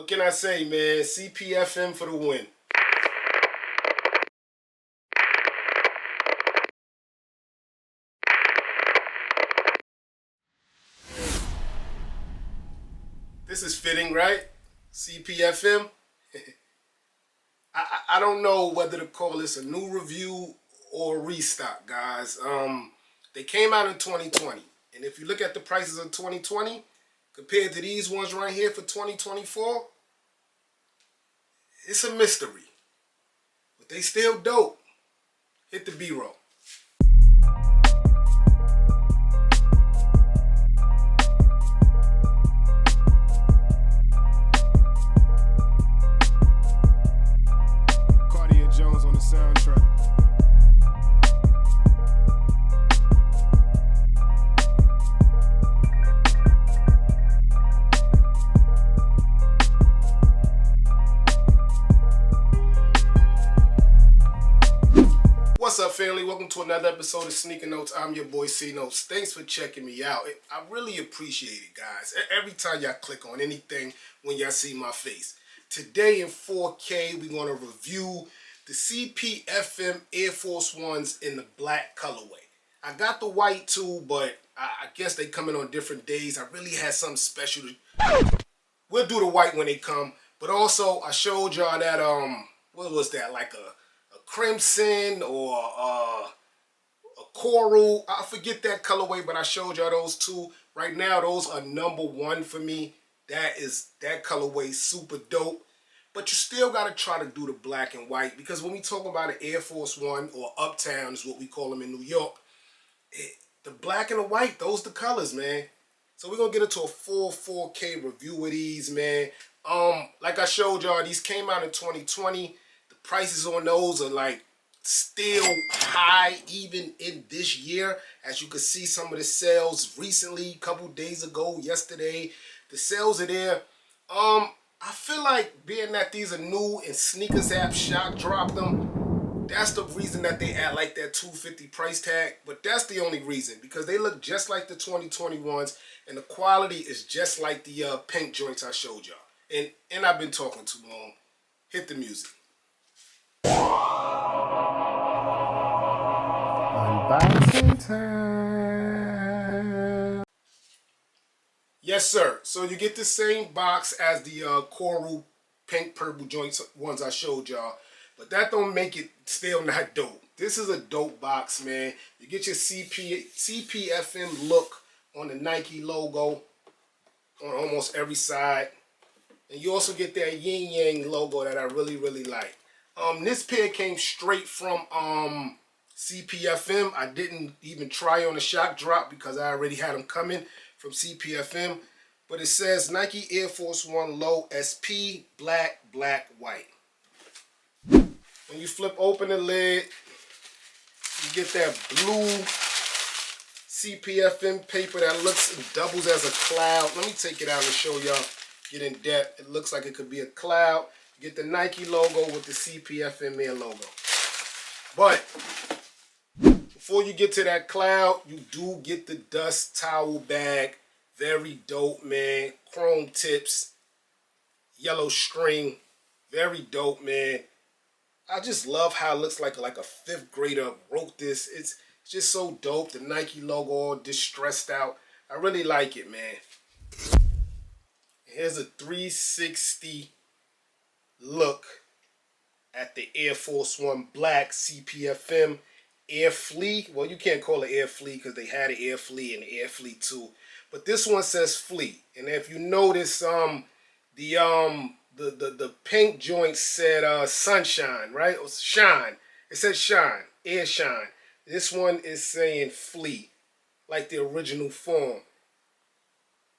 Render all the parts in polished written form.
What can I say, man? Cpfm for the win. This is fitting, right? Cpfm. I don't know whether to call this a new review or restock, guys. They came out in 2020, and if you look at the prices of 2020 compared to these ones right here for 2024, it's a mystery. But they still dope. Hit the B-roll. Jones on the soundtrack. What's up, family? Welcome to another episode of Sneaker Notes. I'm your boy C Notes. Thanks for checking me out. I really appreciate it, guys. Every time y'all click on anything when y'all see my face. Today in 4K, we're going to review the Cpfm Air Force Ones in the black colorway. I got the white too, but I guess they come in on different days. I really had something special. We'll do the white when they come. But also, I showed y'all that, what was that? Like a crimson or a coral. I forget that colorway, but I showed y'all those two. Right now, those are #1 for me. That colorway super dope. But you still got to try to do the black and white, because when we talk about an Air Force One, or Uptown is what we call them in New York, the black and the white, those the colors, man. So we're going to get into a full 4K review of these, man. Like I showed y'all, these came out in 2020. The prices on those are like still high even in this year. As you can see, some of the sales recently, a couple days ago, yesterday, the sales are there. I feel like, being that these are new and Sneakers app shock dropped them, that's the reason that they add like that $250 price tag. But that's the only reason, because they look just like the 2021s, and the quality is just like the pink joints I showed y'all. And I've been talking too long. Hit the music. Unboxing time. Yes, sir. So you get the same box as the coral, pink, purple joints ones I showed y'all. But that don't make it still not dope. This is a dope box, man. You get your Cpfm look on the Nike logo on almost every side. And you also get that yin yang logo that I really, really like. This pair came straight from Cpfm. I didn't even try on a shock drop because I already had them coming from Cpfm. But it says Nike Air Force One Low SP black, white. When you flip open the lid, you get that blue Cpfm paper that looks and doubles as a cloud. Let me take it out and show y'all, get in depth. It looks like it could be a cloud. You get the Nike logo with the Cpfm Air logo. But before you get to that cloud, you do get the dust towel bag. Very dope, man. Chrome tips, yellow string. Very dope, man. I just love how it looks like a 5th grader wrote this. It's just so dope. The Nike logo all distressed out. I really like it, man. Here's a 360 look at the Air Force One black Cpfm Air FLEA. Well, you can't call it Air FLEA because they had an Air FLEA and the Air FLEA 2. But this one says FLEA. And if you notice, the pink joint said sunshine, right? It was shine. It said shine, air shine. This one is saying FLEA, like the original form.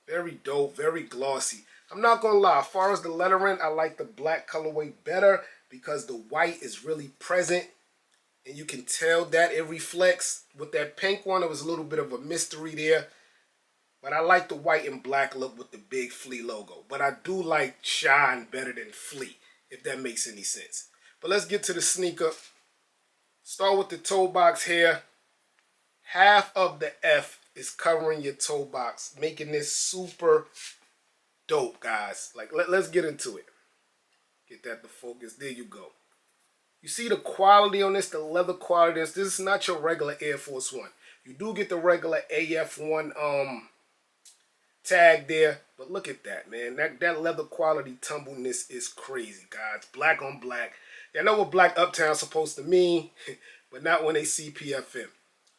Very dope, very glossy. I'm not gonna lie, as far as the lettering, I like the black colorway better because the white is really present. And you can tell that it reflects. With that pink one, it was a little bit of a mystery there. But I like the white and black look with the big FLEA logo. But I do like shine better than FLEA, if that makes any sense. But let's get to the sneaker. Start with the toe box here. Half of the F is covering your toe box, making this super dope, guys. Like, let's get into it. Get that to focus. There you go. You see the quality on this, the leather quality. This is not your regular Air Force One. You do get the regular AF1 tag there, but look at that, man. That leather quality tumbleness is crazy, guys. Black on black. I know what black uptown's supposed to mean, but not when they Cpfm.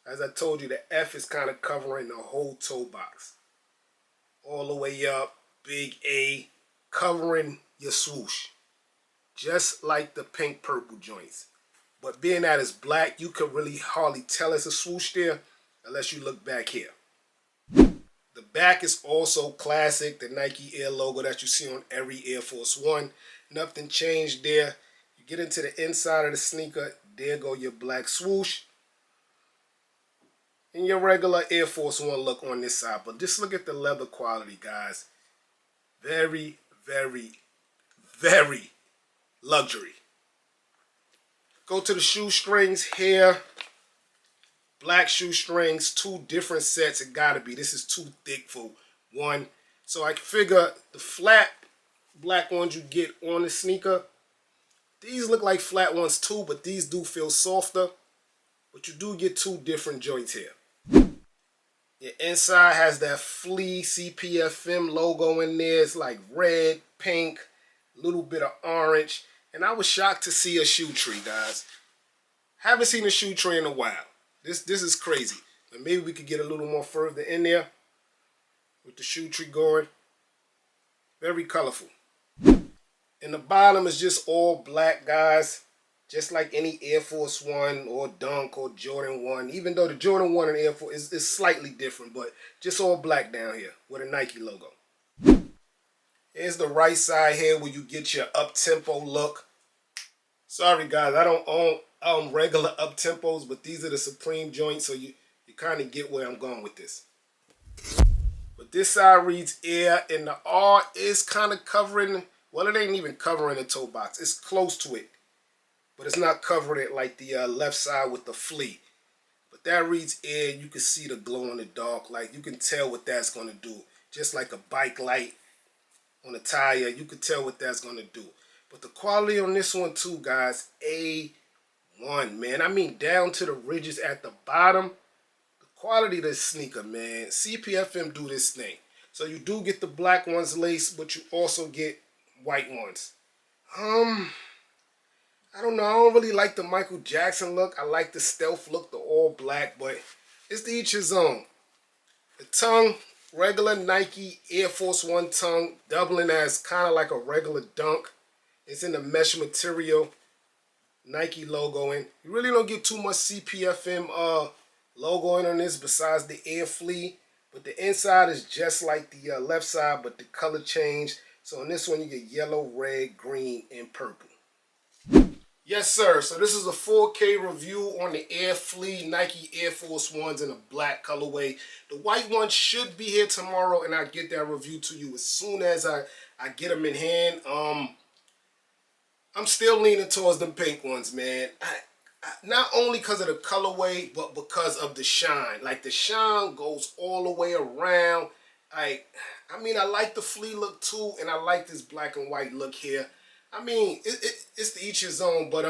As I told you, the F is kind of covering the whole toe box. All the way up, big A, covering your swoosh. Just like the pink purple joints. But being that it's black, you could really hardly tell it's a swoosh there unless you look back here. The back is also classic, the Nike Air logo that you see on every Air Force One. Nothing changed there. You get into the inside of the sneaker, there go your black swoosh. And your regular Air Force One look on this side. But just look at the leather quality, guys. Very, very, very luxury. Go to the shoestrings here. Black shoestrings, 2 different sets. It gotta be. This is too thick for one. So I figure the flat black ones you get on the sneaker, these look like flat ones too, but these do feel softer. But you do get 2 different joints here. Your inside has that FLEA Cpfm logo in there. It's like red, pink, a little bit of orange. And I was shocked to see a shoe tree, guys. Haven't seen a shoe tree in a while. This is crazy. But maybe we could get a little more further in there with the shoe tree going. Very colorful. And the bottom is just all black, guys. Just like any Air Force One or Dunk or Jordan 1. Even though the Jordan 1 and Air Force is slightly different. But just all black down here with a Nike logo. Here's the right side here where you get your up-tempo look. Sorry, guys. I don't own regular up-tempos. But these are the Supreme joints. So you kind of get where I'm going with this. But this side reads Air. And the R is kind of covering. Well, it ain't even covering the toe box. It's close to it. But it's not covering it like the left side with the FLEA. But that reads Air. You can see the glow in the dark. Like, you can tell what that's going to do. Just like a bike light on a tire. You can tell what that's going to do. But the quality on this one too, guys. A1, man. I mean, down to the ridges at the bottom. The quality of this sneaker, man. Cpfm do this thing. So you do get the black ones laced, but you also get white ones. I don't know. I don't really like the Michael Jackson look. I like the stealth look, the all black, but it's to each his own. The tongue, regular Nike Air Force One tongue, doubling as kind of like a regular Dunk. It's in the mesh material, Nike logoing. You really don't get too much Cpfm logoing on this besides the Air FLEA, but the inside is just like the left side, but the color changed. So on this one, you get yellow, red, green, and purple. Yes, sir. So this is a 4K review on the Air FLEA Nike Air Force Ones in a black colorway. The white one should be here tomorrow, and I'll get that review to you as soon as I get them in hand. I'm still leaning towards them pink ones, man. Not only because of the colorway, but because of the shine. Like, the shine goes all the way around. I mean, I like the FLEA look too, and I like this black and white look here. I mean, it's to each his own, but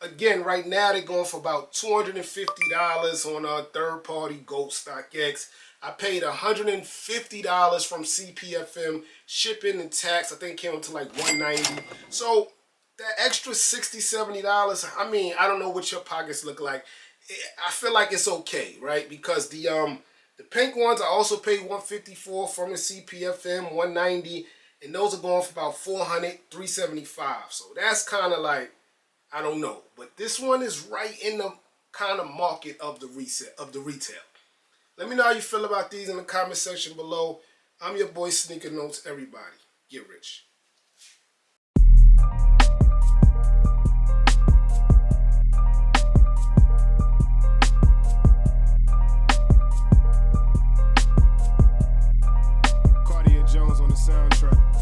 again, right now they're going for about $250 on our third-party Goat StockX. I paid $150 from Cpfm, shipping and tax. I think it came up to like $190. So that extra $60, $70, I mean, I don't know what your pockets look like. I feel like it's okay, right? Because the pink ones I also paid $154 from the Cpfm, $190. And those are going for about $400, $375. So that's kind of like, I don't know. But this one is right in the kind of market of the retail. Let me know how you feel about these in the comment section below. I'm your boy Sneaker Notes. Everybody, get rich. Jones on the soundtrack.